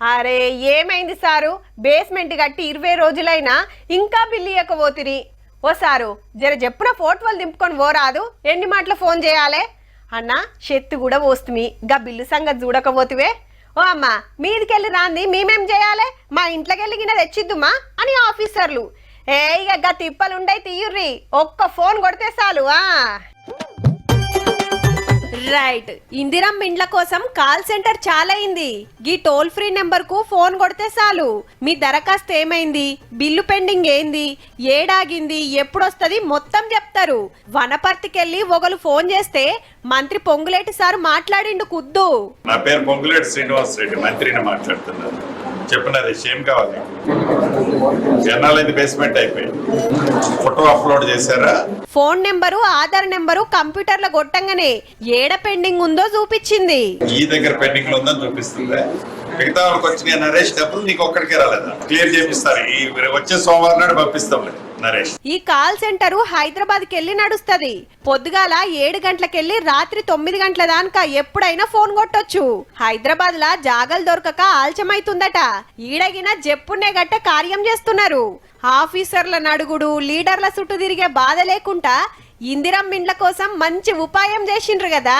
అరే ఏమైంది sir? Basement కట్టి 20 రోజులైనా ఇంకా బిల్లు ఇయ్యకపోతిరి. ఓ సారు జర చెప్పున ఫోటోలు దింపుకొని పోరాదు, ఎన్ని మాటల ఫోన్ చేయాలే అన్న? చెత్తి కూడా పోస్తుమి, గా బిల్లు సంగతి చూడకపోతివే. ఓ అమ్మ మీదికెళ్ళి రాంది మేమేం చేయాలి? మా ఇంట్లోకెళ్ళి గిన్నె తెచ్చిద్దుమా అని ఆఫీసర్లు. ఇక గా తిప్పలుండయి తీయుర్రి, ఒక్క ఫోన్ కొడితే చాలు. రైట్, ఇందిరమ్మ ఇండ్ల కోసం కాల్ సెంటర్ చాలా అయింది. గీ టోల్ ఫ్రీ నెంబర్ కు ఫోన్ కొడితే చాలు మీ దరఖాస్తు ఏమైంది, బిల్లు పెండింగ్ ఏంది, ఏడాగింది, ఎప్పుడొస్తుంది మొత్తం చెప్తారు. వనపర్తికెళ్ళి ఒకరు ఫోన్ చేస్తే మంత్రి పొంగులేటి సార్ మాట్లాడిండు కుద్దు. నా పేరు పొంగులేటి శ్రీనివాస్ రెడ్డి, మంత్రిని మాట్లాడుతున్నాను. చెప్పినది ఏం కావాలి? ఎన్నాళ్ళైంది బేస్మెంట్ అయిపోయి? ఫోటో అప్లోడ్ చేశారా? Phone number Aadhaar number computer లో కొట్టంగానే ఏడ పెండింగ్ ఉందో చూపించింది. ఈ దగ్గర పెండింగ్ లో ఉందని చూపిస్తుంది. మిగతా వాళ్ళకి వచ్చి నేను నరేష్ డబ్బులు నీకు ఒక్కడికే రాలేదా? క్లియర్ చేపిస్తారు. ఈ వచ్చే సోమవారం నాడు పంపిస్తాం నరేష్. ఈ కాల్ సెంటర్ హైదరాబాద్ కెళ్ళి నడుస్తది. పొద్దుగాల 7 గంటలకెళ్ళి రాత్రి 9 గంటల దాకా ఎప్పుడైనా ఫోన్ కొట్టొచ్చు. హైదరాబాద్ లా జాగలు దొరకక ఆల్చమైతుందట. ఈడగిన జప్పునే గట్ట కార్యం చేస్తున్నారు. ఆఫీసర్ల నడుగుడు, లీడర్ల చుట్టూ తిరిగే బాధ లేకుండా ఇందిరమ్మ ఇండ్ల కోసం మంచి ఉపాయం చేసిండ్రు కదా.